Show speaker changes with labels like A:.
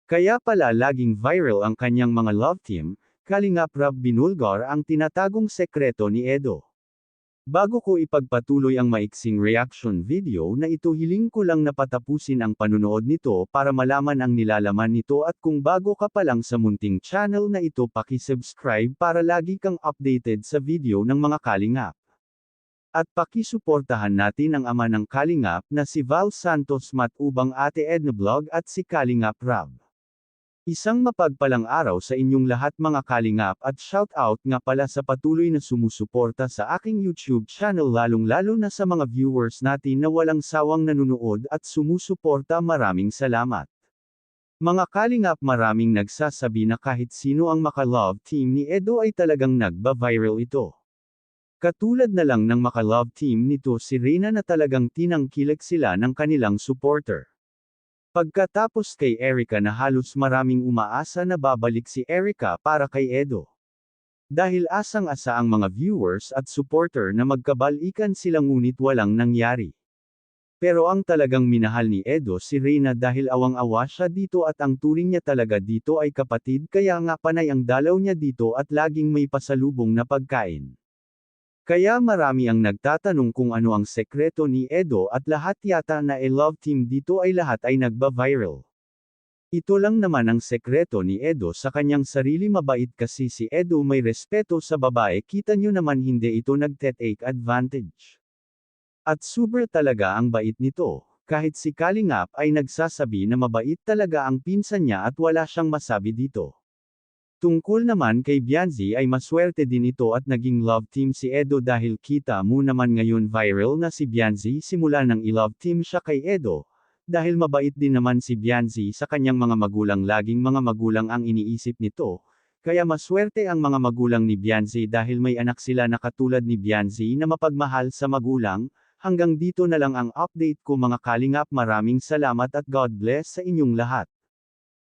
A: Kaya pala laging viral ang kanyang mga love team, Kalingap Rab binulgar ang tinatagong sekreto ni Edo. Bago ko ipagpatuloy ang maiksing reaction video na ito, hiling ko lang na patapusin ang panunood nito para malaman ang nilalaman nito, at kung bago ka pa lang sa munting channel na ito, paki-subscribe para lagi kang updated sa video ng mga Kalingap. At pakisuportahan natin ang ama ng Kalingap na si Val Santos Matubang, Ate Edna Vlog at si Kalingap Rab. Isang mapagpalang araw sa inyong lahat mga Kalingap, at shout out nga pala sa patuloy na sumusuporta sa aking YouTube channel, lalong-lalo na sa mga viewers natin na walang sawang nanunood at sumusuporta. Maraming salamat. Mga Kalingap, maraming nagsasabi na kahit sino ang maka-love team ni Edo ay talagang nagba-viral ito. Katulad na lang ng maka-love team nito si Reyna na talagang tinangkilik sila ng kanilang supporter. Pagkatapos kay Erica na halos maraming umaasa na babalik si Erica para kay Edo. Dahil asang-asa ang mga viewers at supporter na magkabalikan sila, ngunit walang nangyari. Pero ang talagang minahal ni Edo si Reyna dahil awang-awa siya dito at ang turing niya talaga dito ay kapatid, kaya nga panay ang dalaw niya dito at laging may pasalubong na pagkain. Kaya marami ang nagtatanong kung ano ang sekreto ni Edo, at lahat yata na love team dito ay lahat ay nagba-viral. Ito lang naman ang sekreto ni Edo sa kanyang sarili. Mabait kasi si Edo, may respeto sa babae, kita nyo naman, hindi ito nagte-take advantage. At super talaga ang bait nito, kahit si Kalingap ay nagsasabi na mabait talaga ang pinsan niya at wala siyang masabi dito. Tungkol naman kay Bianzi ay maswerte din ito at naging love team si Edo, dahil kita mo naman ngayon viral na si Bianzi simula nang i-love team siya kay Edo, dahil mabait din naman si Bianzi sa kanyang mga magulang, laging mga magulang ang iniisip nito, kaya maswerte ang mga magulang ni Bianzi dahil may anak sila na katulad ni Bianzi na mapagmahal sa magulang. Hanggang dito na lang ang update ko mga Kalingap, maraming salamat at God bless sa inyong lahat.